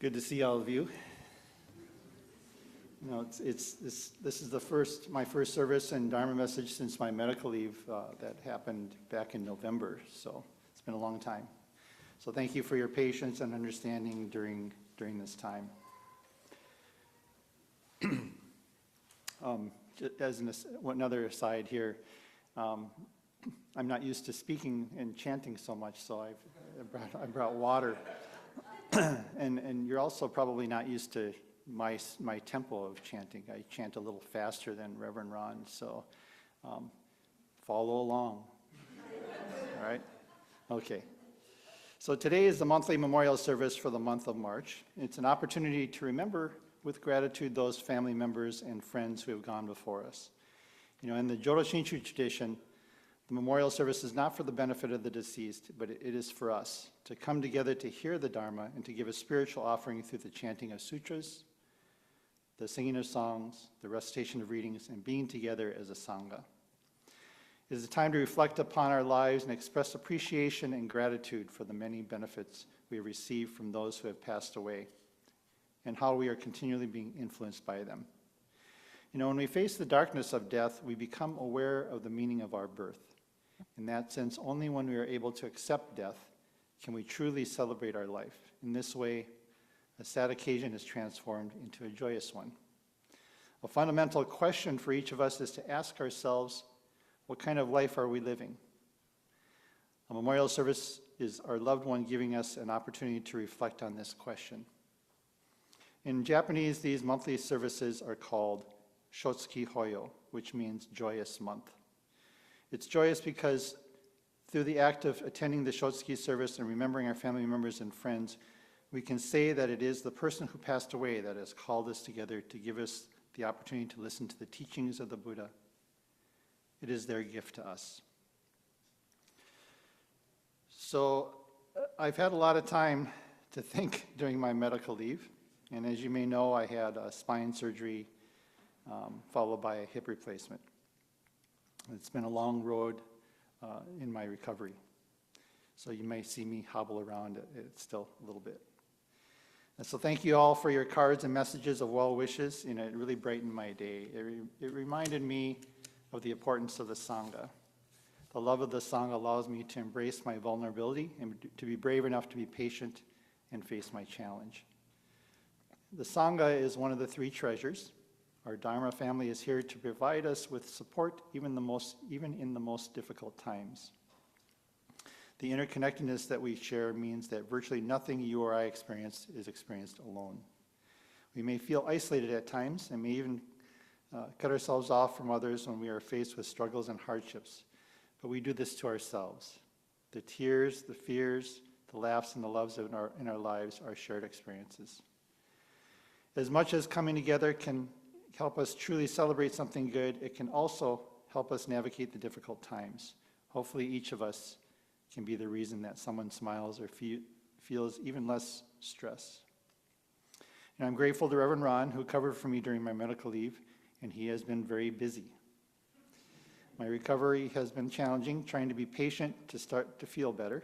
Good to see all of you. You know, this is my first service and Dharma message since my medical leave that happened back in November. So it's been a long time. So thank you for your patience and understanding during this time. As another aside here, I'm not used to speaking and chanting so much, so I brought water. and you're also probably not used to my tempo of chanting. I chant a little faster than Reverend Ron, so follow along. All right? Okay. So today is the monthly memorial service for the month of March. It's an opportunity to remember with gratitude those family members and friends who have gone before us. You know, in the Jodo Shinshu tradition, the memorial service is not for the benefit of the deceased, but it is for us to come together to hear the Dharma and to give a spiritual offering through the chanting of sutras, the singing of songs, the recitation of readings, and being together as a Sangha. It is a time to reflect upon our lives and express appreciation and gratitude for the many benefits we have received from those who have passed away and how we are continually being influenced by them. You know, when we face the darkness of death, we become aware of the meaning of our birth. In that sense, only when we are able to accept death can we truly celebrate our life. In this way, a sad occasion is transformed into a joyous one. A fundamental question for each of us is to ask ourselves, what kind of life are we living? A memorial service is our loved one giving us an opportunity to reflect on this question. In Japanese, these monthly services are called Shotsuki Hoyo, which means joyous month. It's joyous because through the act of attending the Shotsuki service and remembering our family members and friends, we can say that it is the person who passed away that has called us together to give us the opportunity to listen to the teachings of the Buddha. It is their gift to us. So I've had a lot of time to think during my medical leave. And as you may know, I had a spine surgery followed by a hip replacement. It's been a long road in my recovery. So you may see me hobble around it still a little bit. And so thank you all for your cards and messages of well wishes. You know, it really brightened my day. It reminded me of the importance of the Sangha. The love of the Sangha allows me to embrace my vulnerability and to be brave enough to be patient and face my challenge. The Sangha is one of the three treasures. Our Dharma family is here to provide us with support even in the most difficult times. The interconnectedness that we share means that virtually nothing you or I experience is experienced alone. We may feel isolated at times and may even cut ourselves off from others when we are faced with struggles and hardships, but we do this to ourselves. The tears, the fears, the laughs, and the loves in our lives are shared experiences. As much as coming together can help us truly celebrate something good, it can also help us navigate the difficult times. Hopefully each of us can be the reason that someone smiles or feels even less stress. And I'm grateful to Reverend Ron, who covered for me during my medical leave, and he has been very busy. My recovery has been challenging, trying to be patient to start to feel better.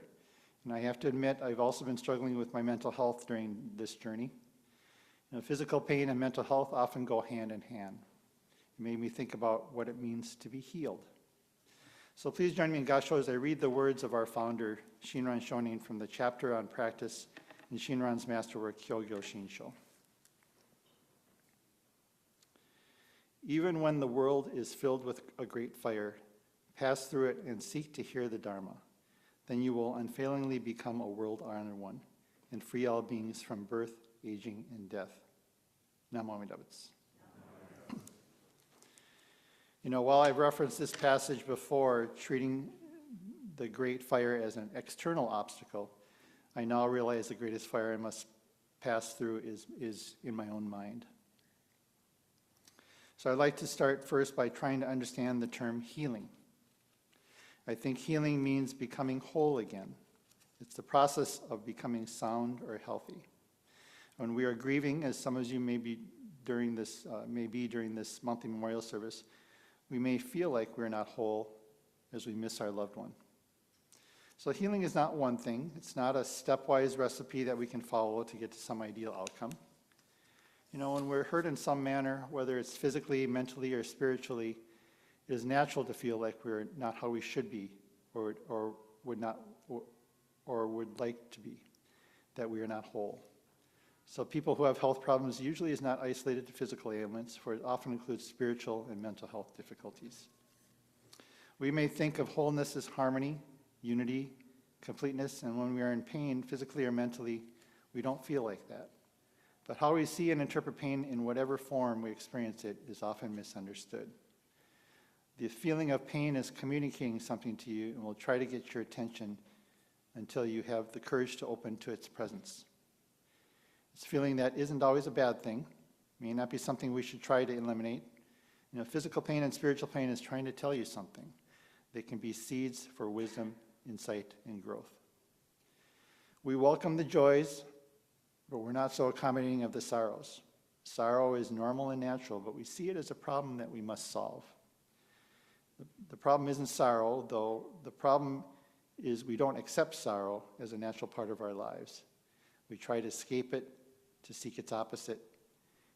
And I have to admit, I've also been struggling with my mental health during this journey. You know, physical pain and mental health often go hand in hand. It made me think about what it means to be healed. So please join me in Gassho as I read the words of our founder, Shinran Shonin, from the chapter on practice in Shinran's masterwork, Kyogyo Shinsho. Even when the world is filled with a great fire, pass through it and seek to hear the Dharma. Then you will unfailingly become a world-honored one and free all beings from birth, aging, and death. Namo Amida Butsu. You know, while I've referenced this passage before, treating the great fire as an external obstacle, I now realize the greatest fire I must pass through is in my own mind. So I'd like to start first by trying to understand the term healing. I think healing means becoming whole again. It's the process of becoming sound or healthy. When we are grieving, as some of you may be during this monthly memorial service, we may feel like we're not whole as we miss our loved one. So healing is not one thing. It's not a stepwise recipe that we can follow to get to some ideal outcome. When we're hurt in some manner, whether it's physically, mentally, or spiritually, it is natural to feel like we're not how we should be, or would like to be, that we are not whole. So people who have health problems usually is not isolated to physical ailments, for it often includes spiritual and mental health difficulties. We may think of wholeness as harmony, unity, completeness, and when we are in pain, physically or mentally, we don't feel like that. But how we see and interpret pain in whatever form we experience it is often misunderstood. The feeling of pain is communicating something to you and will try to get your attention until you have the courage to open to its presence. It's a feeling that isn't always a bad thing, may not be something we should try to eliminate. Physical pain and spiritual pain is trying to tell you something. They can be seeds for wisdom, insight, and growth. We welcome the joys, but we're not so accommodating of the sorrows. Sorrow is normal and natural, but we see it as a problem that we must solve. The problem isn't sorrow, though. The problem is we don't accept sorrow as a natural part of our lives. We try to escape it, to seek its opposite.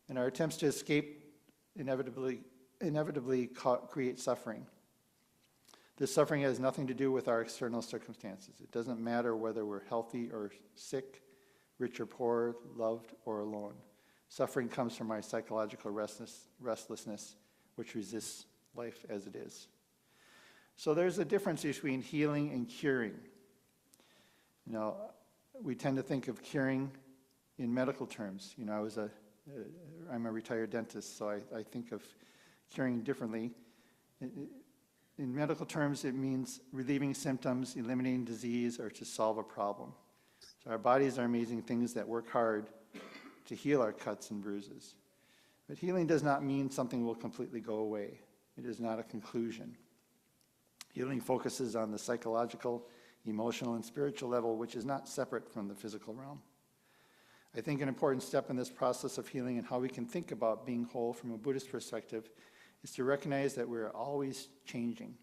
And our attempts to escape inevitably create suffering. This suffering has nothing to do with our external circumstances. It doesn't matter whether we're healthy or sick, rich or poor, loved or alone. Suffering comes from our psychological restlessness, which resists life as it is. So there's a difference between healing and curing. We tend to think of curing in medical terms. I'm a retired dentist, so I think of curing differently. In medical terms, it means relieving symptoms, eliminating disease, or to solve a problem. So our bodies are amazing things that work hard to heal our cuts and bruises. But healing does not mean something will completely go away. It is not a conclusion. Healing focuses on the psychological, emotional, and spiritual level, which is not separate from the physical realm. I think an important step in this process of healing and how we can think about being whole from a Buddhist perspective is to recognize that we're always changing.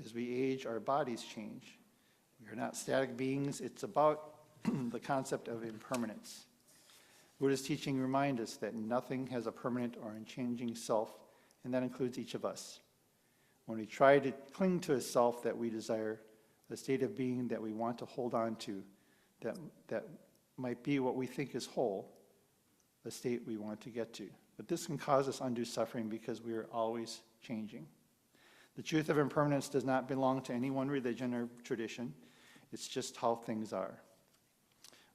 As we age, our bodies change. We are not static beings. It's about the concept of impermanence. Buddhist teaching reminds us that nothing has a permanent or unchanging self, and that includes each of us. When we try to cling to a self that we desire, a state of being that we want to hold on to, that might be what we think is whole, a state we want to get to. But this can cause us undue suffering because we are always changing. The truth of impermanence does not belong to any one religion or tradition. It's just how things are.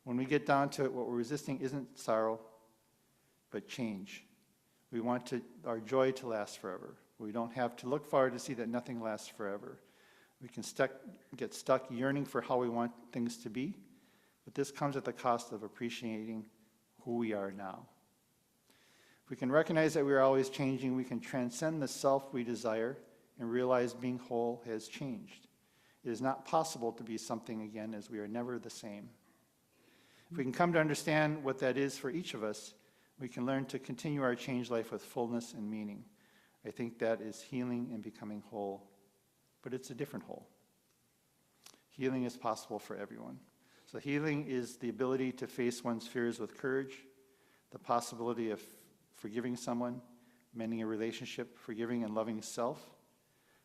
When we get down to it, what we're resisting isn't sorrow, but change. We want our joy to last forever. We don't have to look forward to see that nothing lasts forever. We can get stuck yearning for how we want things to be, but this comes at the cost of appreciating who we are now. If we can recognize that we are always changing, we can transcend the self we desire and realize being whole has changed. It is not possible to be something again, as we are never the same. If we can come to understand what that is for each of us, we can learn to continue our changed life with fullness and meaning. I think that is healing and becoming whole, but it's a different whole. Healing is possible for everyone. So healing is the ability to face one's fears with courage, the possibility of forgiving someone, mending a relationship, forgiving and loving self,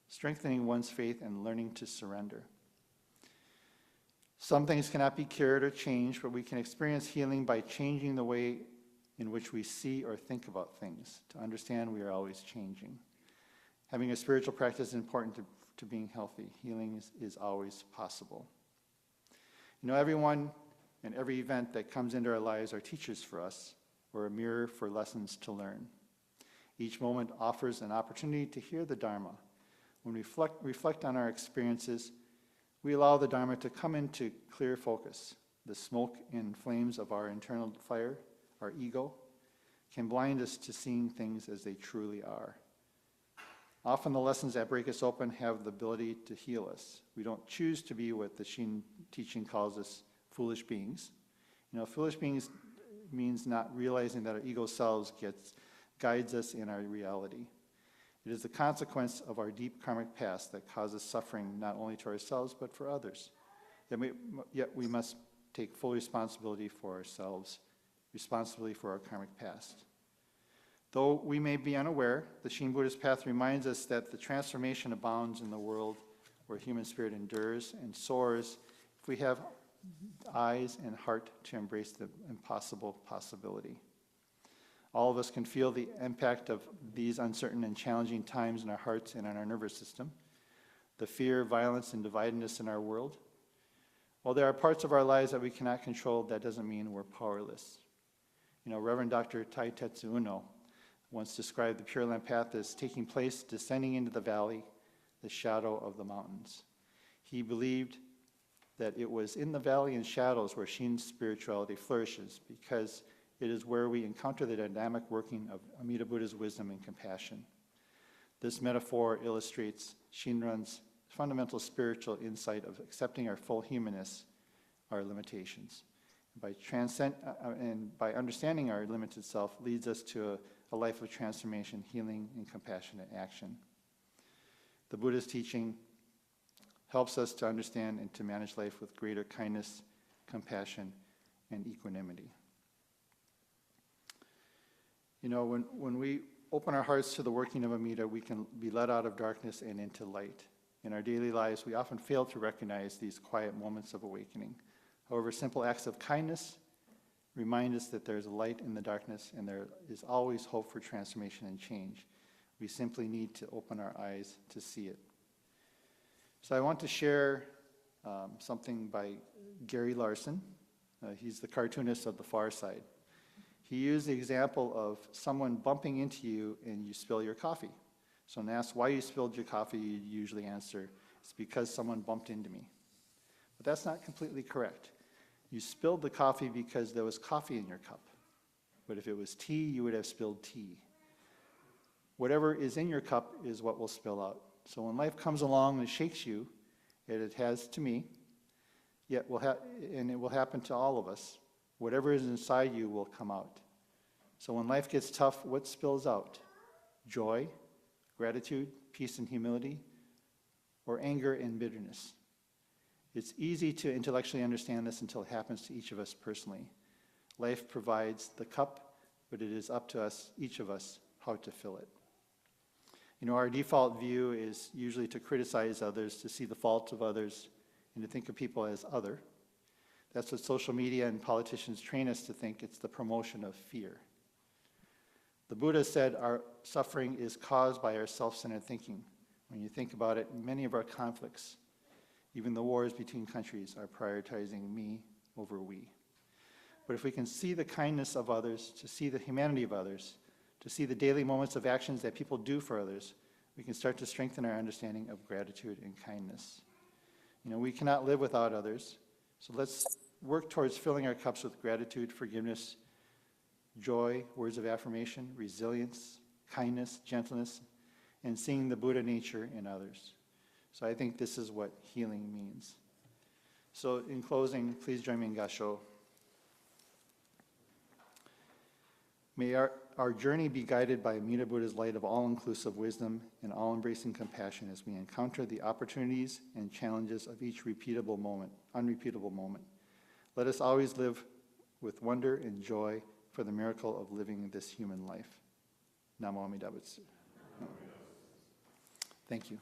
strengthening one's faith, and learning to surrender. Some things cannot be cured or changed, but we can experience healing by changing the way in which we see or think about things. To understand we are always changing. Having a spiritual practice is important to being healthy. Healing is always possible. Everyone and every event that comes into our lives are teachers for us, or a mirror for lessons to learn. Each moment offers an opportunity to hear the Dharma. When we reflect on our experiences, we allow the Dharma to come into clear focus. The smoke and flames of our internal fire, our ego, can blind us to seeing things as they truly are. Often the lessons that break us open have the ability to heal us. We don't choose to be what the Shin teaching calls us foolish beings. Foolish beings means not realizing that our ego selves guides us in our reality. It is the consequence of our deep karmic past that causes suffering not only to ourselves but for others. Yet we must take full responsibility for ourselves, responsibility for our karmic past. Though we may be unaware, the Shin Buddhist path reminds us that the transformation abounds in the world where human spirit endures and soars if we have eyes and heart to embrace the impossible possibility. All of us can feel the impact of these uncertain and challenging times in our hearts and on our nervous system, the fear, violence, and dividedness in our world. While there are parts of our lives that we cannot control, that doesn't mean we're powerless. Reverend Dr. Taitetsu Uno once described the Pure Land path as taking place descending into the valley, the shadow of the mountains. He believed that it was in the valley and shadows where Shin spirituality flourishes, because it is where we encounter the dynamic working of Amida Buddha's wisdom and compassion. This metaphor illustrates Shinran's fundamental spiritual insight of accepting our full humanness, our limitations. By understanding our limited self leads us to a life of transformation, healing, and compassionate action. The Buddha's teaching helps us to understand and to manage life with greater kindness, compassion, and equanimity. When we open our hearts to the working of Amida, we can be led out of darkness and into light. In our daily lives, we often fail to recognize these quiet moments of awakening. However, simple acts of kindness remind us that there is a light in the darkness and there is always hope for transformation and change. We simply need to open our eyes to see it. So I want to share something by Gary Larson. He's the cartoonist of The Far Side. He used the example of someone bumping into you and you spill your coffee. So when asked why you spilled your coffee, you usually answer, it's because someone bumped into me. But that's not completely correct. You spilled the coffee because there was coffee in your cup. But if it was tea, you would have spilled tea. Whatever is in your cup is what will spill out. So when life comes along and shakes you, and it has to me, and it will happen to all of us, whatever is inside you will come out. So when life gets tough, what spills out? Joy, gratitude, peace and humility, or anger and bitterness? It's easy to intellectually understand this until it happens to each of us personally. Life provides the cup, but it is up to us, each of us, how to fill it. Our default view is usually to criticize others, to see the faults of others, and to think of people as other. That's what social media and politicians train us to think. It's the promotion of fear. The Buddha said our suffering is caused by our self-centered thinking. When you think about it, many of our conflicts, even the wars between countries, are prioritizing me over we. But if we can see the kindness of others, to see the humanity of others, to see the daily moments of actions that people do for others, we can start to strengthen our understanding of gratitude and kindness. We cannot live without others, so let's work towards filling our cups with gratitude, forgiveness, joy, words of affirmation, resilience, kindness, gentleness, and seeing the Buddha nature in others. So I think this is what healing means. So in closing, please join me in Gasho. May our journey be guided by Amida Buddha's light of all-inclusive wisdom and all-embracing compassion as we encounter the opportunities and challenges of each unrepeatable moment. Let us always live with wonder and joy for the miracle of living this human life. Namo Amida Butsu. Thank you.